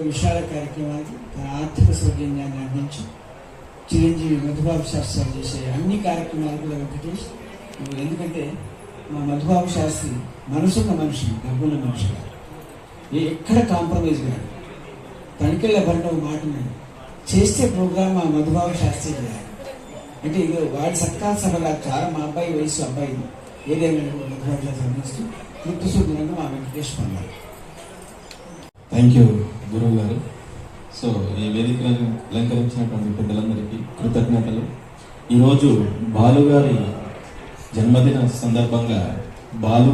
విశాల కార్యక్రమానికి తన ఆర్థిక సౌజన్యాన్ని అందించి చిరంజీవి మధుబాబు శాస్త్రి చేసే అన్ని కార్యక్రమాలు కూడా వెంకటేష్. ఎందుకంటే మా మధుబాబు శాస్త్రి మనసున్న మనిషి, డబ్బున్న మనిషి, ఎక్కడ కాంప్రమైజ్ కాదు. తనికెళ్ళ పడిన మాట చేస్తే ప్రోగ్రామ్ మా మధుబాబు శాస్త్రి చేయాలి అంటే ఇది వాడి సత్కార సభలా చాలా మా అబ్బాయి వయసు అబ్బాయి ఏదైనా మధుబాబు శాస్త్రి అందిస్తూ గుర్తుశుద్ధంగా మా వెంకటేష్ పొందాలి. థ్యాంక్ యూ గురువు గారు. సో ఈ వేదికలను అలంకరించినటువంటి పెద్దలందరికీ కృతజ్ఞతలు. ఈరోజు బాలు గారి జన్మదిన సందర్భంగా బాలు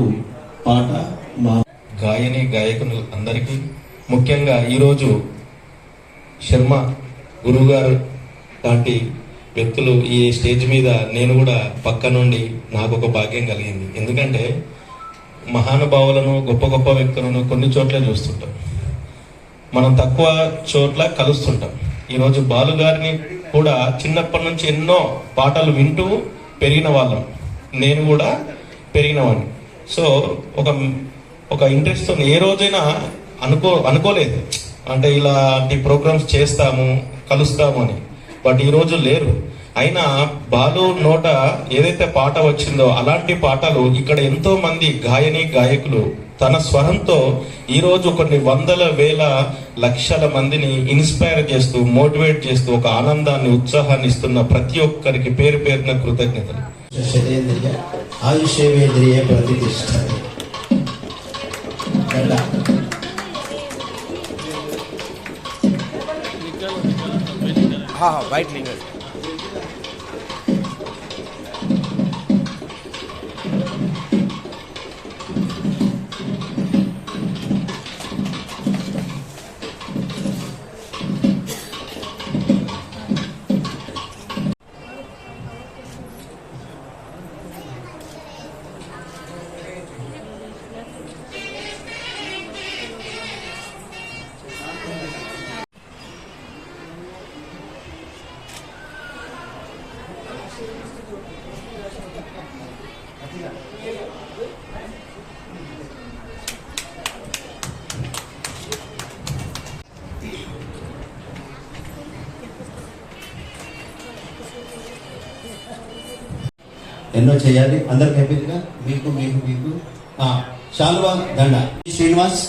పాట మా గాయని గాయకులు అందరికీ, ముఖ్యంగా ఈరోజు శర్మ గురువు గారు లాంటి వ్యక్తులు ఈ స్టేజ్ మీద నేను కూడా పక్క నుండి నాకు ఒక భాగ్యం కలిగింది. ఎందుకంటే మహానుభావులను గొప్ప గొప్ప వ్యక్తులను కొన్ని చోట్ల చూస్తుంటాం, మనం తక్కువ చోట్ల కలుస్తుంటాం. ఈరోజు బాలు గారిని కూడా చిన్నప్పటి నుంచి ఎన్నో పాటలు వింటూ పెరిగిన వాళ్ళం, నేను కూడా పెరిగినవాడిని. సో ఒక ఇంట్రెస్ట్తో ఏ రోజైనా అనుకోలేదు అంటే ఇలాంటి ప్రోగ్రామ్స్ చేస్తాము కలుస్తాము అని. బట్ ఈరోజు లేరు. అయినా బాలు నోట ఏదైతే పాట వచ్చిందో అలాంటి పాటలు ఇక్కడ ఎంతో మంది గాయని గాయకులు తన స్వరంతో ఈరోజు కొన్ని వందల వేల లక్షల మందిని ఇన్స్పైర్ చేస్తూ మోటివేట్ చేస్తూ ఒక ఆనందాన్ని ఉత్సాహాన్ని ఇస్తున్న ప్రతి ఒక్కరికి పేరు పేరున కృతజ్ఞతలు. ఆయుషేంద్రియ ప్రతిష్ఠ वाइट लिंगर ఎన్నో చేయాలి. అందరికి హ్యాపీగా మీకు మీకు మీకు శాలువా దండ. శ్రీనివాస్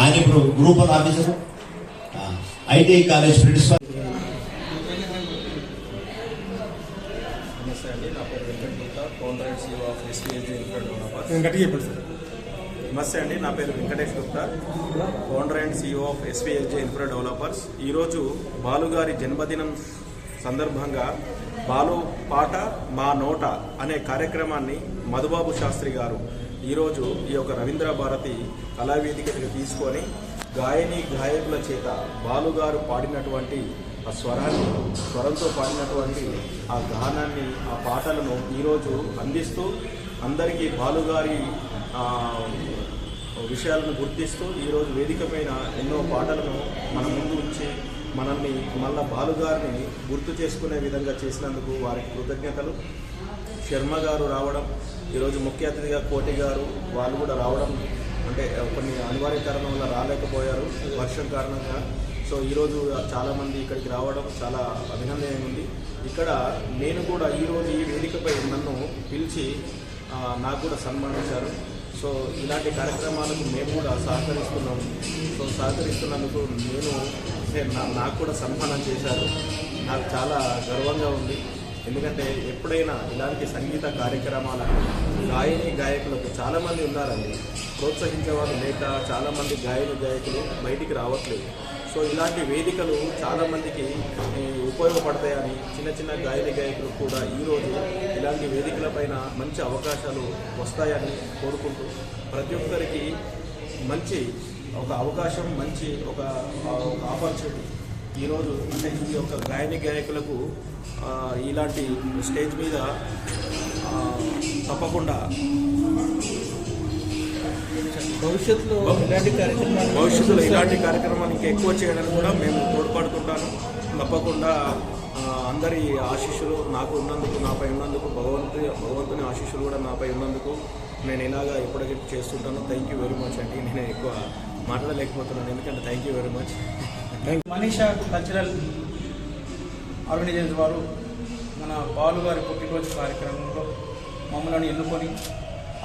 ఆయన ఇప్పుడు group one officer, ITI college principal. నమస్తే అండి, నా పేరు Venkatesh Gupta, founder and CEO of SVSJ infra developers. ఈరోజు బాలుగారి జన్మదినం సందర్భంగా బాలు పాట మా నోట అనే కార్యక్రమాన్ని మధుబాబు శాస్త్రి గారు ఈరోజు ఈ యొక్క రవీంద్ర భారతి కళావేదికకి తీసుకొని గాయని గాయకుల చేత బాలుగారు పాడినటువంటి ఆ స్వరంతో పాడినటువంటి ఆ గానాన్ని, ఆ పాటలను ఈరోజు అందిస్తూ అందరికీ బాలుగారి విషయాలను గుర్తిస్తూ ఈరోజు వేదిక పైన ఎన్నో పాటలను మన ముందు ఉంచి మనల్ని మళ్ళా బాలుగారిని గుర్తు చేసుకునే విధంగా చేసినందుకు వారికి కృతజ్ఞతలు. శర్మ గారు రావడం, ఈరోజు ముఖ్య అతిథిగా కోటి గారు వాళ్ళు కూడా రావడం, అంటే కొన్ని అనివార్య కారణం వల్ల రాలేకపోయారు వర్షం కారణంగా. సో ఈరోజు చాలామంది ఇక్కడికి రావడం చాలా అభినందనీయంగా ఉంది. ఇక్కడ నేను కూడా ఈరోజు ఈ వేదికపై నన్ను పిలిచి నాకు కూడా సన్మానించారు. సో ఇలాంటి కార్యక్రమాలకు మేము కూడా సహకరిస్తున్నాము. సో సహకరిస్తున్నందుకు నాకు కూడా సన్మానం చేశారు. నాకు చాలా గర్వంగా ఉంది. ఎందుకంటే ఎప్పుడైనా ఇలాంటి సంగీత కార్యక్రమాలకు గాయని గాయకులకు చాలామంది ఉన్నారండి, ప్రోత్సహించేవాళ్ళు లేక చాలామంది గాయని గాయకులు బయటికి రావట్లేదు. సో ఇలాంటి వేదికలు చాలామందికి ఉపయోగపడతాయని చిన్న చిన్న గాయని గాయకులు కూడా ఈరోజు ఇలాంటి వేదికలపైన మంచి అవకాశాలు వస్తాయని కోరుకుంటూ ప్రతి ఒక్కరికి మంచి ఒక అవకాశం, మంచి ఒక ఆపర్చునిటీ ఈరోజు అంటే ఈ యొక్క గాయని గాయకులకు ఇలాంటి స్టేజ్ మీద తప్పకుండా భవిష్యత్తులో ఇలాంటి కార్యక్రమాలు ఇంకా ఎక్కువ చేయడానికి కూడా మేము తోడ్పడుతుంటాను. తప్పకుండా అందరి ఆశీస్సులు నాకు ఉన్నందుకు, నాపై ఉన్నందుకు, భగవంతుని ఆశీస్సులు కూడా నాపై ఉన్నందుకు నేను ఇలాగా ఇప్పటికీ చేస్తుంటాను. థ్యాంక్ యూ వెరీ మచ్ అండి. నేను ఎక్కువ మాట్లాడలేకపోతున్నాను, ఎందుకంటే thank you very much. Manisha cultural organization వారు మన బాలు గారి పుట్టినరోజు కార్యక్రమంలో మమ్మల్ని ఎన్నుకొని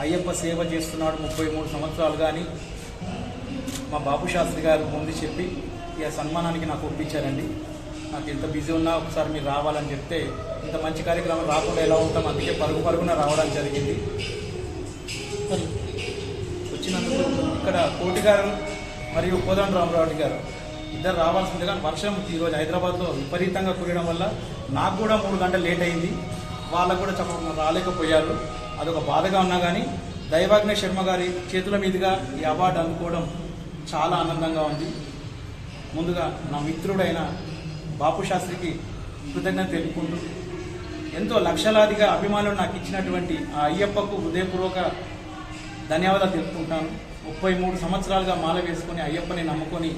అయ్యప్ప సేవ చేస్తున్నాడు 33 సంవత్సరాలు కానీ మా బాబు శాస్త్రి గారు ముందు చెప్పి ఈ సన్మానానికి నాకు ఒప్పించారండి. నాకు ఎంత బిజీ ఉన్నా ఒకసారి మీరు రావాలని చెప్తే ఇంత మంచి కార్యక్రమం రాకుండా ఎలా ఉంటాం, అందుకే పరుగున రావడం జరిగింది. వచ్చినందుకు ఇక్కడ కోటి గారు మరియు కోదండరామరావు గారు ఇద్దరు రావాల్సింది, కానీ వర్షం ఈరోజు హైదరాబాద్లో విపరీతంగా కురియడం వల్ల నాకు కూడా 3 గంటలు లేట్ అయింది. వాళ్ళకు కూడా రాలేకపోయారు. అదొక బాధగా ఉన్నా కానీ దైవాజ్ఞ శర్మ గారి చేతుల మీదుగా ఈ అవార్డు అందుకోవడం చాలా ఆనందంగా ఉంది. ముందుగా నా మిత్రుడైన బాపు శాస్త్రికి కృతజ్ఞత తెలుపుకుంటూ, ఎంతో లక్షలాదిగా అభిమానులు నాకు ఇచ్చినటువంటి ఆ అయ్యప్పకు హృదయపూర్వక ధన్యవాదాలు తెలుపుకుంటాను. 33 సంవత్సరాలుగా మాల వేసుకొని అయ్యప్పని నమ్ముకొని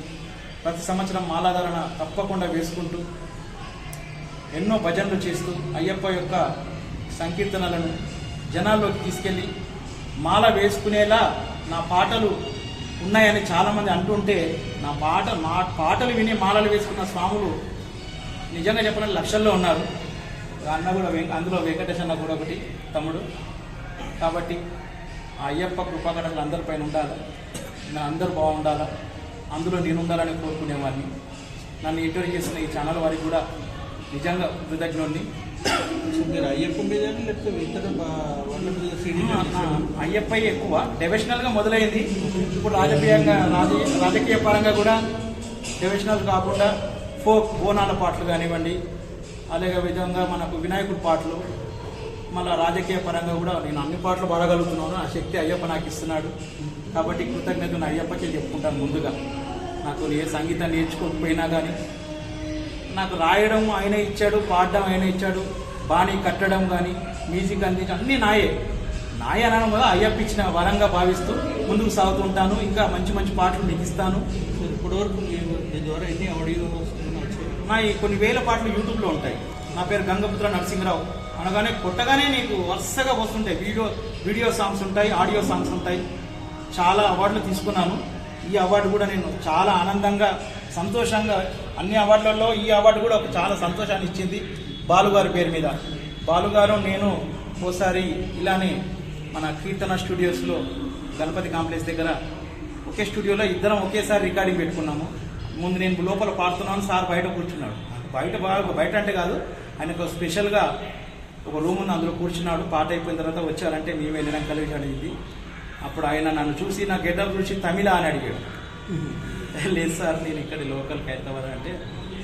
ప్రతి సంవత్సరం మాలాధారణ తప్పకుండా వేసుకుంటూ ఎన్నో భజనలు చేస్తూ అయ్యప్ప యొక్క సంకీర్తనలను జనాల్లోకి తీసుకెళ్ళి మాల వేసుకునేలా నా పాటలు ఉన్నాయని చాలామంది అంటుంటే నా పాటలు విని మాలలు వేసుకున్న స్వాములు నిజంగా చెప్పాలంటే లక్షల్లో ఉన్నారు. అన్న కూడా అందులో వెంకటేష్ అన్న కూడా ఒకటి తమ్ముడు. కాబట్టి ఆ అయ్యప్ప కృపాకటలు అందరిపైన ఉండాలి, అందరూ బాగుండాలా, అందులో నేను ఉండాలని కోరుకునేవాడిని. నన్ను ఇంటర్వ్యూ చేసిన ఈ ఛానల్ వారికి కూడా నిజంగా కృతజ్ఞుడిని. మీరు అయ్యప్ప మీద లేకపోతే ఇతర అయ్యప్ప ఎక్కువ డెవోషనల్గా మొదలైంది. ఇప్పుడు రాజకీయ పరంగా కూడా డెవోషనల్ కాకుండా ఫోక్ బోనాల పాటలు కానివ్వండి, అలాగే విధంగా మనకు వినాయకుడి పాటలు, మళ్ళీ రాజకీయ పరంగా కూడా నేను అన్ని పాటలు పాడగలుగుతున్నాను. ఆ శక్తి అయ్యప్ప నాకు ఇస్తున్నాడు. కాబట్టి కృతజ్ఞతను అయ్యప్పకే చెప్పుకుంటాను. ముందుగా నాకు ఏ సంగీతం నేర్చుకోకపోయినా కానీ నాకు రాయడం ఆయన ఇచ్చాడు, పాడడం ఆయన ఇచ్చాడు, బాణీ కట్టడం కానీ మ్యూజిక్ అందించడం అన్నీ నాయే అనడం వల్ల అయ్యప్ప ఇచ్చిన వరంగా భావిస్తూ ముందుకు సాగుతుంటాను. ఇంకా మంచి మంచి పాటలు మీకు ఇస్తాను. ఇప్పటివరకు మీ ద్వారా ఎన్ని ఆడియో నా కొన్ని వేల పాటలు యూట్యూబ్లో ఉంటాయి. నా పేరు గంగపుత్ర నరసింహరావు అనగానే కొట్టగానే నీకు వరుసగా వస్తుంటాయి. వీడియో సాంగ్స్ ఉంటాయి, ఆడియో సాంగ్స్ ఉంటాయి. చాలా అవార్డులు తీసుకున్నాను. ఈ అవార్డు కూడా నేను చాలా ఆనందంగా సంతోషంగా, అన్ని అవార్డులలో ఈ అవార్డు కూడా ఒక చాలా సంతోషాన్ని ఇచ్చింది బాలుగారి పేరు మీద. బాలుగారు నేను ఓసారి ఇలానే మన కీర్తన స్టూడియోస్లో గణపతి కాంప్లెక్స్ దగ్గర ఒకే స్టూడియోలో ఇద్దరం ఒకేసారి రికార్డింగ్ పెట్టుకున్నాము. ముందు నేను లోపల పాడుతున్నాను, సార్ బయట కూర్చున్నాడు. బయట అంటే కాదు, ఆయనకు స్పెషల్గా ఒక రూమ్ ఉంది, అందులో కూర్చున్నాడు. పాట అయిపోయిన తర్వాత వచ్చారంటే మేము వెళ్ళినాం కలిసి అడిగింది. అప్పుడు ఆయన నన్ను చూసి నా గెటప్ చూసి తమిళ అని అడిగాడు. లేదు సార్ నేను ఇక్కడ లోకల్ హైదరాబాద్ అంటే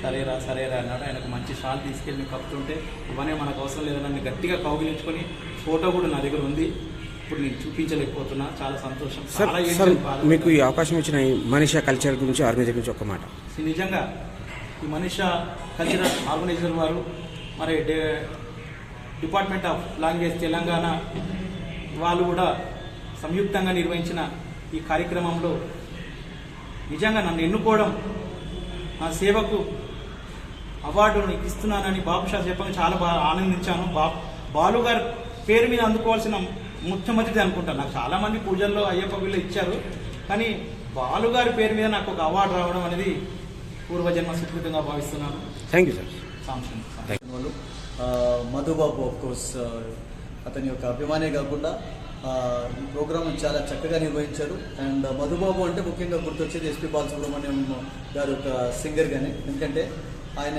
సరేరా అన్నాడు. ఆయనకు మంచి షాల్ తీసుకెళ్ళి కప్పుతుంటే ఇవన్నీ మనకు అవసరం లేదని గట్టిగా కౌగిలించుకొని ఫోటో కూడా నా దగ్గర ఉంది. ఇప్పుడు నేను చూపించలేకపోతున్నా. చాలా సంతోషం. మీకు ఈ అవకాశం ఇచ్చిన ఈ మనీషా కల్చర్ గురించి ఆర్గనైజర్ గురించి ఒక మాట. నిజంగా ఈ మనీషా కల్చరల్ ఆర్గనైజర్ వారు మరి డిపార్ట్మెంట్ ఆఫ్ లాంగ్వేజ్ తెలంగాణ వాళ్ళు కూడా సంయుక్తంగా నిర్వహించిన ఈ కార్యక్రమంలో నిజంగా నన్ను ఎన్నుకోవడం, నా సేవకు అవార్డును ఇస్తున్నానని బాబు షా చెప్పగా చాలా బాగా ఆనందించాను. బాలు గారి పేరు మీద అందుకోవాల్సిన మొట్టమొదటిది అనుకుంటాను. నాకు చాలామంది పూజల్లో అయ్యప్ప వీళ్ళు ఇచ్చారు, కానీ బాలు గారి పేరు మీద నాకు ఒక అవార్డు రావడం అనేది పూర్వజన్మ సుకృతంగా భావిస్తున్నాను. Thank you sir. Madhubabu of course అతని యొక్క అభిమానే కాకుండా ఈ ప్రోగ్రామ్ చాలా చక్కగా నిర్వహించారు. అండ్ మధుబాబు అంటే ముఖ్యంగా గుర్తొచ్చేది ఎస్పీ బాలసుబ్రహ్మణ్యం గారు ఒక సింగర్గానే. ఎందుకంటే ఆయన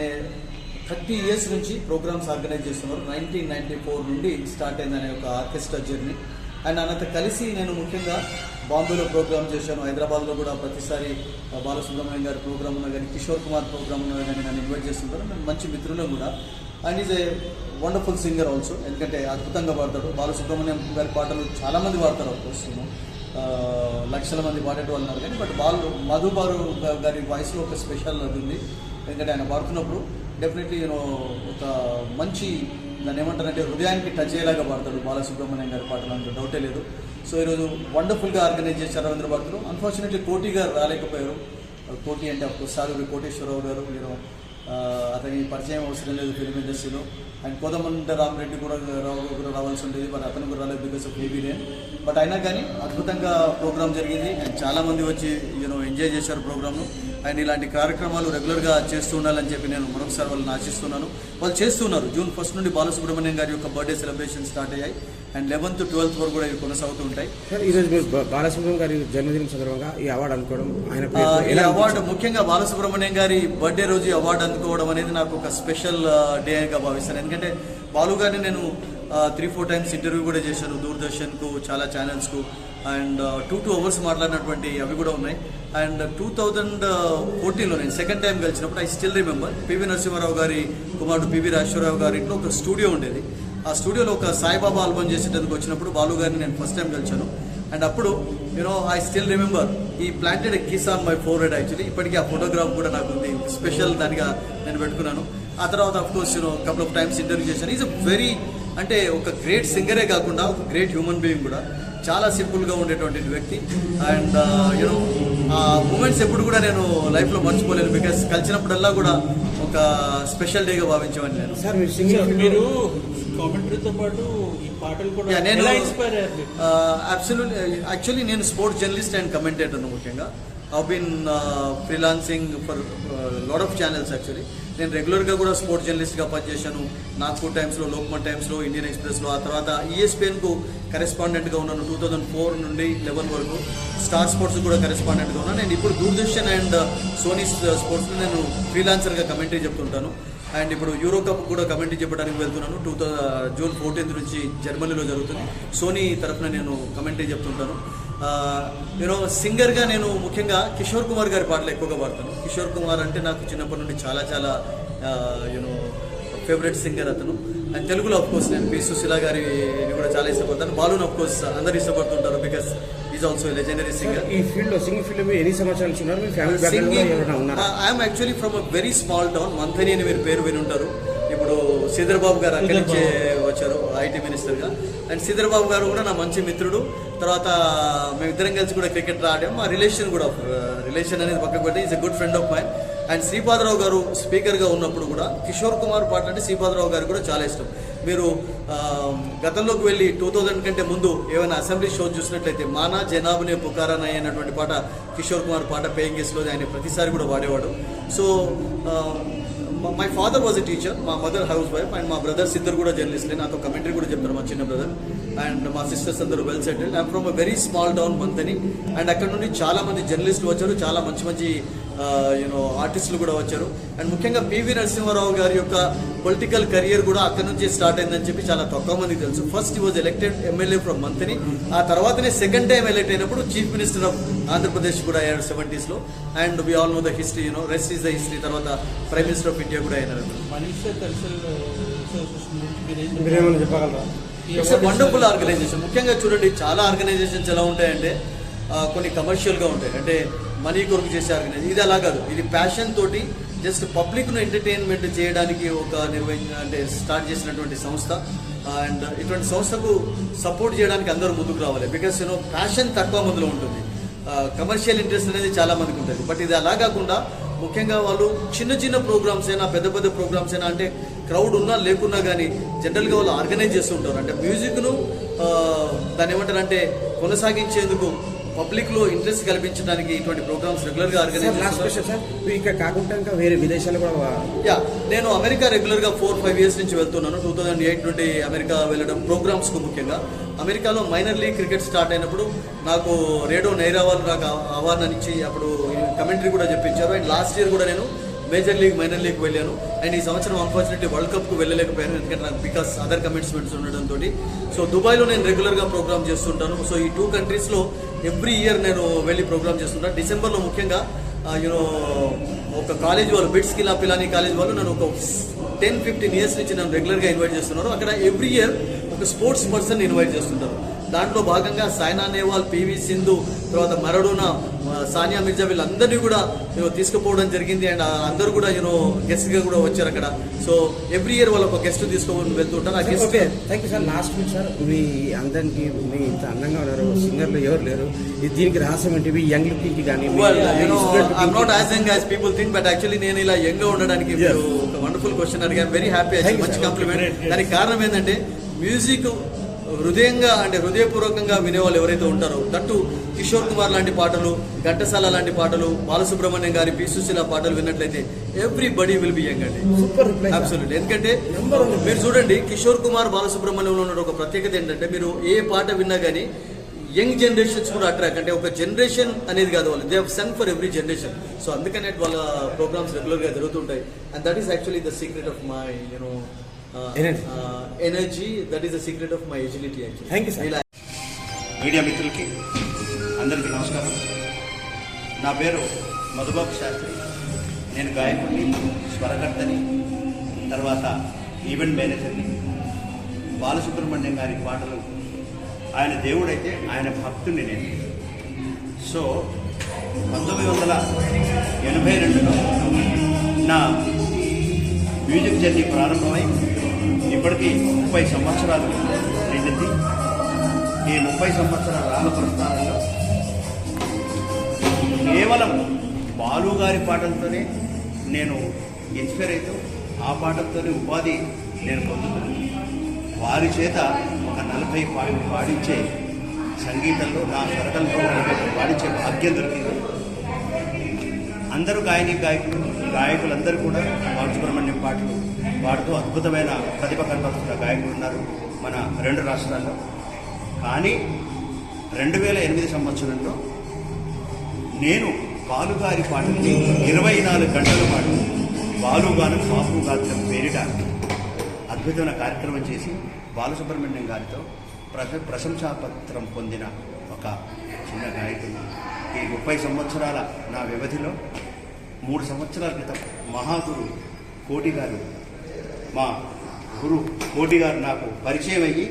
30 years నుంచి ప్రోగ్రామ్స్ ఆర్గనైజ్ చేస్తున్నారు. 1994 నుండి స్టార్ట్ అయిందనే ఒక ఆర్కెస్ట్రా జర్నీ. అండ్ ఆయనతో కలిసి నేను ముఖ్యంగా బాంబేలో ప్రోగ్రామ్ చేశాను, హైదరాబాద్లో కూడా ప్రతిసారి బాలసుబ్రహ్మణ్యం గారి ప్రోగ్రామ్ ఉన్నా కానీ, కిషోర్ కుమార్ ప్రోగ్రామ్ ఉన్నా కానీ నన్ను ఇన్వైట్ చేస్తుంటారు. నేను మంచి మిత్రులు కూడా. And is a wonderful singer also. ఎందుకంటే అద్భుతంగా పాడతాడు. బాలసుబ్రహ్మణ్యం గారి పాటలు చాలామంది పాడతారు, ఆఫ్కోర్స్ లక్షల మంది పాడేటోళ్ళు ఉన్నారు. కానీ బట్ మధుబారు గారి వాయిస్లో ఒక స్పెషల్ అది ఉంది. ఎందుకంటే ఆయన పాడుతున్నప్పుడు డెఫినెట్లీ ఒక మంచి దాన్ని ఏమంటారంటే హృదయానికి టచ్ అయ్యేలాగా పాడతాడు బాలసుబ్రహ్మణ్యం గారి పాటలు, అంత డౌటే లేదు. సో ఈరోజు వండర్ఫుల్గా ఆర్గనైజ్ చేశారు రవీంద్ర భారతిలో. అన్ఫార్చునేట్లీ కోటి గారు రాలేకపోయారు. కోటి అంటే అప్పుడు సార్ కోటేశ్వరరావు గారు, అతని పరిచయం అవసరం లేదు ఫిల్మ్ ఇండస్ట్రీలో. అండ్ కోదమండ రామరెడ్డి కూడా రావాల్సి ఉండేది, బట్ అతను కూడా రాలేదు because of heavy rain. But అయినా కానీ అద్భుతంగా ప్రోగ్రామ్ జరిగింది అండ్ చాలామంది వచ్చి ఎంజాయ్ చేశారు ప్రోగ్రామ్ను. అండ్ ఇలాంటి కార్యక్రమాలు రెగ్యులర్గా చేస్తూ ఉండాలని చెప్పి నేను మరొకసారి వాళ్ళని ఆశిస్తున్నాను. వాళ్ళు చేస్తున్నారు. జూన్ 1 నుండి బాలసుబ్రహ్మణ్యం గారి యొక్క బర్త్డే సెలబ్రేషన్ స్టార్ట్ అయ్యాయి అండ్ 11th to 12th వరకు కూడా ఇవి కొనసాగుతూ ఉంటాయి. సార్, ఈరోజు మీరు బాలసుబ్రహ్మణ్యం గారి జన్మదినం సందర్భంగా ఈ అవార్డు అందుకోవడం, ఈ అవార్డు ముఖ్యంగా బాలసుబ్రహ్మణ్యం గారి బర్త్డే రోజు అవార్డు అందుకోవడం అనేది నాకు ఒక స్పెషల్ డేగా భావిస్తాను. ఎందుకంటే బాలు గారిని నేను 3-4 times ఇంటర్వ్యూ కూడా చేశాను దూరదర్శన్కు, చాలా ఛానల్స్కు. అండ్ 2 hours మాట్లాడినటువంటి అవి కూడా ఉన్నాయి. అండ్ 2014లో నేను సెకండ్ టైం కలిసినప్పుడు I still remember PV Narasimha Rao గారి కుమారుడు పివి రాజేశ్వరరావు గారి ఇంట్లో ఒక స్టూడియో ఉండేది. ఆ స్టూడియోలో ఒక సాయిబాబా ఆల్బమ్ చేసేటందుకు వచ్చినప్పుడు బాలు గారిని నేను ఫస్ట్ టైం కలిసాను. అండ్ అప్పుడు ఐ స్టిల్ రిమెంబర్ ఈ planted kiss on my four head. Actually ఇప్పటికీ ఆ ఫోటోగ్రాఫ్ కూడా నాకు ఉంది, స్పెషల్ దానిగా నేను పెట్టుకున్నాను. ఆ తర్వాత of course couple of times interview చేశాను. ఈజ్ అ వెరీ అంటే ఒక గ్రేట్ సింగరే కాకుండా ఒక గ్రేట్ హ్యూమన్ బీయింగ్ కూడా. చాలా సింపుల్గా ఉండేటువంటి వ్యక్తి. అండ్ ఆ మూమెంట్స్ ఎప్పుడు కూడా నేను లైఫ్లో మర్చిపోలేను, బికాస్ కలిసినప్పుడల్లా కూడా ఒక స్పెషల్ డేగా భావించేవాడిని నేను. సార్, మీరు కామెంటరీతో పాటు ఈ పాటలు కూడా నేను ఇన్స్పైర్ అయ్యారు? యాక్చువల్లీ నేను స్పోర్ట్స్ జర్నలిస్ట్ అండ్ కమెంటేటర్ను. ముఖ్యంగా I've been freelancing for lot of channels actually. నేను రెగ్యులర్గా కూడా స్పోర్ట్స్ జర్నలిస్ట్గా పనిచేశాను. నాగ్పూర్ టైమ్స్లో, లోక్మత్ టైమ్స్లో, ఇండియన్ ఎక్స్ప్రెస్లో. ఆ తర్వాత ESPNకు కరెస్పాండెంట్గా ఉన్నాను 2004 నుండి 11 వరకు. స్టార్ స్పోర్ట్స్ కూడా కరెస్పాండెంట్గా ఉన్నాను. నేను ఇప్పుడు దూరదర్శన్ అండ్ సోనీ స్పోర్ట్స్లో నేను ఫ్రీలాన్సర్గా కమెంటరీ చెప్తుంటాను. అండ్ ఇప్పుడు యూరో కప్ కూడా కమెంటరీ చెప్పడానికి వెళ్తున్నాను. June 14th నుంచి జర్మనీలో జరుగుతుంది. సోనీ తరఫున నేను కమెంటరీ చెప్తుంటాను. సింగర్గా నేను ముఖ్యంగా కిషోర్ కుమార్ గారి పాటలు ఎక్కువగా పాడతాను. కిషోర్ కుమార్ అంటే నాకు చిన్నప్పటి నుండి చాలా చాలా ఫేవరెట్ సింగర్ అతను. అండ్ తెలుగులో అఫ్కోర్స్ నేను పి సుశీల గారిని కూడా చాలా ఇష్టపడతాను. బాలుని అఫ్కోర్స్ అందరు ఇష్టపడుతుంటారు because is also legendary singer. ఈ ఫీల్డ్లో సింగింగ్ ఫీల్డ్ ఎన్ని సంవత్సరాల నుంచి ఉన్నారు? మీ family background? I'm actually from a very small town. Manthani అని మీరు పేరు విని ఉంటారు. ఇప్పుడు శ్రీధర్ బాబు గారు అక్కడి నుంచే వచ్చారు ఐటీ మినిస్టర్గా. అండ్ శ్రీధర్ బాబు గారు కూడా నా మంచి మిత్రుడు. తర్వాత మేమిద్దరం కలిసి కూడా క్రికెట్ ఆడాం. మా రిలేషన్ కూడా, రిలేషన్ అనేది పక్కకు పెట్టి is a good friend of mine. And Sripada Rao గారు స్పీకర్గా ఉన్నప్పుడు కూడా కిషోర్ కుమార్ పాటలు అంటే శ్రీపాదరావు గారు కూడా చాలా ఇష్టం. మీరు గతంలోకి వెళ్ళి 2000 కంటే ముందు ఏమైనా అసెంబ్లీ షో చూసినట్లయితే మానా జనాబునే పుకారానా అనేటువంటి పాట కిషోర్ కుమార్ పాట పేయింగ్ గెస్ట్లో ఆయన ప్రతిసారి కూడా వాడేవాడు. So my father was a teacher, మా మదర్ హౌస్ వైఫ్. అండ్ మా బ్రదర్స్ ఇద్దరు కూడా జర్నలిస్ట్లే, నాతో కమెంటరీ కూడా చెప్తారు మా చిన్న బ్రదర్. అండ్ మా సిస్టర్స్ అందరూ well settled. I'm from a very small town Manthani. And అక్కడ నుండి చాలా మంది జర్నలిస్టులు వచ్చారు, చాలా మంచి మంచి ఆర్టిస్టులు కూడా వచ్చారు. అండ్ ముఖ్యంగా పివి నరసింహారావు గారి యొక్క పొలిటికల్ కెరియర్ కూడా అక్కడ నుంచి స్టార్ట్ అయిందని చెప్పి చాలా తక్కువ మందికి తెలుసు. First was elected MLA from Manthani. ఆ తర్వాతనే సెకండ్ టైం ఎలక్ట్ అయినప్పుడు చీఫ్ మినిస్టర్ ఆఫ్ ఆంధ్రప్రదేశ్ కూడా అయ్యాడు 70s లో. And we all know the history, rest is the history. తర్వాత ప్రైమ్ మినిస్టర్ ఆఫ్ ఇండియా కూడా అయినారు. మీరేమైనా చెప్పగలరా? It's a wonderful organization. ముఖ్యంగా చూడండి, చాలా ఆర్గనైజేషన్స్ ఎలా ఉంటాయంటే కొన్ని కమర్షియల్గా ఉంటాయి, అంటే మనీ కొరకు చేసే ఆర్గనైజేషన్. ఇది అలా కాదు, ఇది ప్యాషన్ తోటి జస్ట్ పబ్లిక్ను ఎంటర్టైన్మెంట్ చేయడానికి ఒక అంటే స్టార్ట్ చేసినటువంటి సంస్థ. అండ్ ఇటువంటి సంస్థకు సపోర్ట్ చేయడానికి అందరూ ముందుకు రావాలి. బికాస్ ప్యాషన్ తక్కువ మందిలో ఉంటుంది, కమర్షియల్ ఇంట్రెస్ట్ అనేది చాలా మందికి ఉంటుంది. బట్ ఇది అలా కాకుండా ముఖ్యంగా వాళ్ళు చిన్న చిన్న ప్రోగ్రామ్స్ అయినా పెద్ద పెద్ద ప్రోగ్రామ్స్ అయినా, అంటే క్రౌడ్ ఉన్నా లేకున్నా కానీ జనరల్గా వాళ్ళు ఆర్గనైజ్ చేస్తుంటారు. అంటే మ్యూజిక్ను దాన్ని ఏమంటారంటే కొనసాగించేందుకు పబ్లిక్లో ఇంట్రెస్ట్ కల్పించడానికి ఇటువంటి ప్రోగ్రామ్స్ రెగ్యులర్గా ఆర్గనైజ్ చేస్తారు. ఇక్కడ కాకుండా ఇంకా వేరే విదేశాలు కూడా? నేను అమెరికా రెగ్యులర్గా 4-5 years నుంచి వెళ్తున్నాను. 2008 నుండి అమెరికా వెళ్ళడం ప్రోగ్రామ్స్కు. ముఖ్యంగా అమెరికాలో మైనర్ లీగ్ క్రికెట్ స్టార్ట్ అయినప్పుడు నాకు రేడియో నైరావాల్ నాకు అవార్డు ఇచ్చి అప్పుడు కమెంటరీ కూడా చెప్పించారు. అండ్ లాస్ట్ ఇయర్ కూడా నేను మేజర్ లీగ్, మైనర్ లీగ్ వెళ్ళాను. అండ్ ఈ సంవత్సరం అన్ఫార్చునేట్లీ వరల్డ్ కప్కు వెళ్ళలేకపోయాను, ఎందుకంటే నాకు బికాస్ అదర్ కమిట్మెంట్స్ ఉండడంతో. సో దుబాయ్లో నేను రెగ్యులర్గా ప్రోగ్రామ్ చేస్తుంటాను. సో ఈ 2 countries ఎవ్రీ ఇయర్ నేను వెళ్ళి ప్రోగ్రామ్ చేస్తుంటాను. డిసెంబర్లో ముఖ్యంగా ఒక కాలేజ్ వాళ్ళు, బిట్స్కిలా పిలానీ కాలేజ్ వాళ్ళు నన్ను ఒక 10-15 years నుంచి నన్ను రెగ్యులర్గా ఇన్వైట్ చేస్తున్నారు. అక్కడ ఎవ్రీ ఇయర్ ఒక స్పోర్ట్స్ పర్సన్ ఇన్వైట్ చేస్తుంటారు. దాంట్లో భాగంగా సైనా నెహ్వాల్, పివి సింధు, తర్వాత మరడోనా, సానియా మిర్జా వీళ్ళందరినీ కూడా తీసుకుపోవడం జరిగింది. అండ్ అందరూ కూడా గెస్ట్గా కూడా వచ్చారు అక్కడ. సో ఎవ్రీ ఇయర్ వాళ్ళు ఒక గెస్ట్ తీసుకొని వెళ్తుంటారు. ఆ guest thank you sir. Last week sir మీ అందరికి మీ ఇంత అందంగా ఉన్నారు, సింగర్లు ఎవరు లేరు, దీనికి రహస్యం ఏంటి? యంగ్ లుకింగ్ కానీ I'm not as young as people think, but actually నేను ఇలా యంగ్ గా ఉండడానికి ఒక వండర్ఫుల్ క్వశ్చన్ అడిగాను. వెరీ హ్యాపీ, మంచి కాంప్లిమెంట్. దానికి కారణం ఏంటంటే మ్యూజిక్ హృదయంగా అంటే హృదయపూర్వకంగా వినేవాళ్ళు ఎవరైతే ఉంటారో, దట్టు కిషోర్ కుమార్ లాంటి పాటలు, ఘంటసాల లాంటి పాటలు, బాలసుబ్రహ్మణ్యం గారి పి సుశీల పాటలు విన్నట్లయితే ఎవ్రీబడి విల్ బి యంగ్ అండి. అబ్సల్యూట్లీ. ఎందుకంటే మీరు చూడండి, కిషోర్ కుమార్ బాలసుబ్రహ్మణ్యంలో ఉన్న ఒక ప్రత్యేకత ఏంటంటే, మీరు ఏ పాట విన్నా కానీ యంగ్ జనరేషన్స్ కూడా అట్రాక్ట్, అంటే ఒక జనరేషన్ అనేది కాదు, వాళ్ళు they have son for every generation. So అందుకనే వాళ్ళ ప్రోగ్రామ్స్ రెగ్యులర్గా జరుగుతుంటాయి. And that is actually the secret of my energy. That is the secret of my agility actually. Thank you sir. Media మిత్రులకి అందరికీ నమస్కారం. నా పేరు మధుబాబు శాస్త్రి. నేను గాయకుడిని, స్వరకర్తని, తర్వాత ఈవెంట్ మేనేజర్ని. బాలసుబ్రహ్మణ్యం గారి పాటలు, ఆయన దేవుడైతే ఆయన భక్తుని నేను. సో 1982లో నా మ్యూజిక్ జర్నీ ప్రారంభమై ఇప్పటికీ 30 సంవత్సరాలు నిండింది. ఈ 30 సంవత్సరాల రామ ప్రస్థానంలో కేవలం బాలు గారి పాటలతోనే నేను ఇన్స్పైర్ అవుతూ, ఆ పాటలతోనే ఉపాధి నేను పొందుతున్నాను. వారి చేత ఒక 40 పాటలు పాడించే సంగీతంలో నా స్వరకంలో పాడించే భాగ్యం దొరికింది. అందరూ గాయకులందరూ కూడా బాలసుబ్రహ్మణ్యం పాటలు పాడుతూ అద్భుతమైన ప్రతిభ కనపరుస్తున్న గాయకులు ఉన్నారు మన 2 రాష్ట్రాల్లో. కానీ 2008 సంవత్సరంలో నేను బాలుగారి పాటల్ని 24 గంటల పాటు బాలుగాను బాపు గాత్రం పేరిట అద్భుతమైన కార్యక్రమం చేసి బాలసుబ్రహ్మణ్యం గారితో ప్రశంసాపత్రం పొందిన ఒక చిన్న గాయకుడు. ఈ 30 సంవత్సరాల నా వ్యవధిలో 3 సంవత్సరాల క్రితం మహాగురు కోటి గారు, మా గురు కోటి గారు నాకు పరిచయం అయ్యి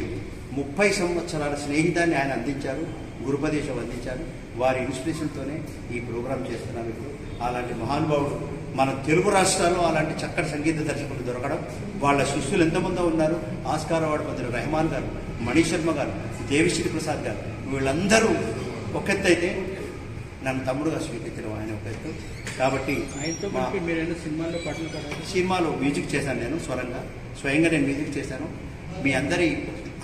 30 సంవత్సరాల స్నేహితాన్ని ఆయన అందించారు, గురుపదేశం అందించారు. వారి ఇన్స్పిరేషన్తోనే ఈ ప్రోగ్రాం చేస్తున్నాను ఇప్పుడు. అలాంటి మహానుభావుడు మన తెలుగు రాష్ట్రాల్లో అలాంటి చక్కటి సంగీత దర్శకులు దొరకడం, వాళ్ళ శిష్యులు ఎంతమందో ఉన్నారు. ఆస్కార్ అవార్డు పొందిన రెహమాన్ గారు, మణిశర్మ గారు, దేవిశ్రీ ప్రసాద్ గారు, వీళ్ళందరూ ఒక ఎత్తు అయితే నన్ను తమ్ముడుగా స్వీకరించడం ఆయన ఒక ఎత్తు. కాబట్టి సినిమాలో మ్యూజిక్ చేశాను, నేను స్వయంగా నేను మ్యూజిక్ చేశాను. మీ అందరి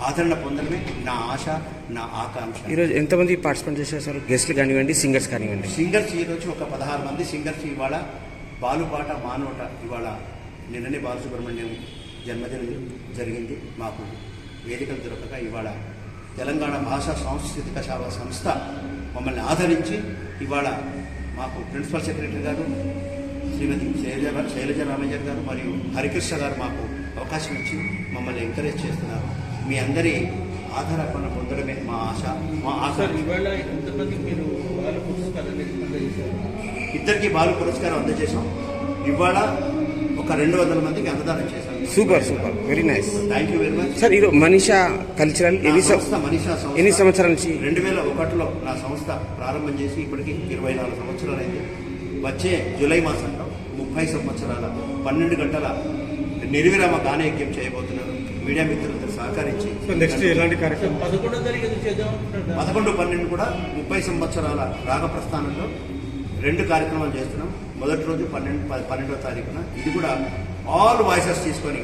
ఆదరణ పొందడమే నా ఆశ, నా ఆకాంక్ష. ఈరోజు ఎంతమంది పార్టిసిపేట్ చేశారు సార్? గెస్ట్లు కానివ్వండి, సింగర్స్ కానివ్వండి. సింగర్స్ ఈరోజు ఒక 16 మంది సింగర్స్. ఇవాళ బాలుపాట మానోట, ఇవాళ నిన్ననే బాలసుబ్రహ్మణ్యం జన్మదినం జరిగింది. మాకు వేదికలు దొరకక ఇవాళ తెలంగాణ భాషా సాంస్కృతిక సేవా సంస్థ మమ్మల్ని ఆదరించి ఇవాళ మాకు ప్రిన్సిపల్ సెక్రటరీ గారు శ్రీమతి శైలజ రామయ్య గారు మరియు హరికృష్ణ గారు మాకు అవకాశం ఇచ్చి మమ్మల్ని ఎంకరేజ్ చేస్తున్నారు. మీ అందరి ఆధారపణ పొందడమే మా ఆశ, మా ఆశ. ఇద్దరికి బాలు పురస్కారం అందజేశాం. ఇవాళ ఒక 200 మందికి అన్నదానం చేశాం. Super, very nice. Thank you very much. Sir, ఈరోజు మనీషా కల్చరల్ ఎన్ని సంవత్సరాల నుంచి? 2001లో నా సంస్థ ప్రారంభం చేసి ఇప్పటికి 24 సంవత్సరాలు అయింది. వచ్చే జూలై మాసంలో 30 సంవత్సరాల 12 గంటల నిర్విరామ గానయజ్ఞం చేయబోతున్నారు. మీడియా మిత్రులతో సహకరించి నెక్స్ట్ ఎలాంటి కార్యక్రమం? 11-12 కూడా 30 సంవత్సరాల రాగ ప్రస్థానంలో 2 కార్యక్రమాలు చేస్తున్నాం. మొదటి రోజు 12వ తారీఖున ఇది కూడా ఆల్ వాయిసెస్ తీసుకొని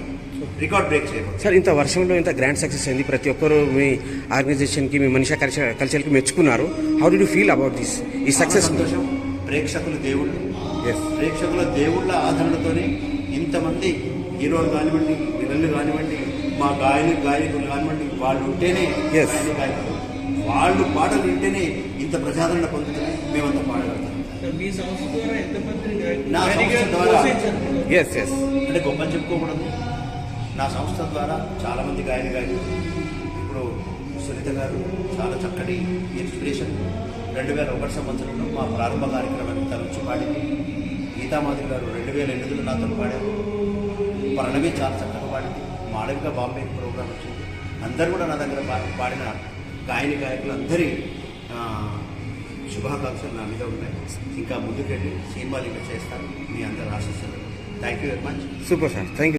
రికార్డ్ బ్రేక్ చేయబోతుంది. సార్, ఇంత వర్షంలో ఇంత గ్రాండ్ సక్సెస్ అయింది. ప్రతి ఒక్కరు మీ ఆర్గనైజేషన్కి, మీ మనీషా కల్చర్కి మెచ్చుకున్నారు. How do you feel about this ఈ సక్సెస్? సంతోషం. ప్రేక్షకులు దేవుళ్ళు. ప్రేక్షకుల దేవుళ్ళ ఆదరణతోనే ఇంతమంది హీరోలు కానివ్వండి, విలన్లు కానివ్వండి, మా గాయకులు కానివ్వండి, వాళ్ళు ఉంటేనే గాయకులు. వాళ్ళు పాటలు వింటేనే ఇంత ప్రజాదరణ పొందుతున్నాయి. మేమంతా పాడగలుగుతాం. నా సంస్థ ద్వారా అంటే గొప్పని చెప్పుకోకూడదు. నా సంస్థ ద్వారా చాలామంది గాయకులు, ఇప్పుడు సునీత గారు చాలా చక్కటి ఇన్స్పిరేషన్. 2001 సంవత్సరంలో మా ప్రారంభ కార్యక్రమాన్ని తను వచ్చి పాడింది. గీతామాధురి గారు 2008లో నాతో పాడారు. ప్రణవి చాలా చక్కగా పాడింది. మాళవిక బాంబే ప్రోగ్రాం వచ్చింది. అందరూ కూడా నా దగ్గర పాడిన గాయకులు అందరి శుభాకాంక్షలు నా మీద ఉన్నాయి. ఇంకా ముందుకెళ్ళి సినిమాలు ఇంకా చేస్తాను. మీ అందరు ఆశిస్తున్నారు. Thank you very much. Super sir, thank you.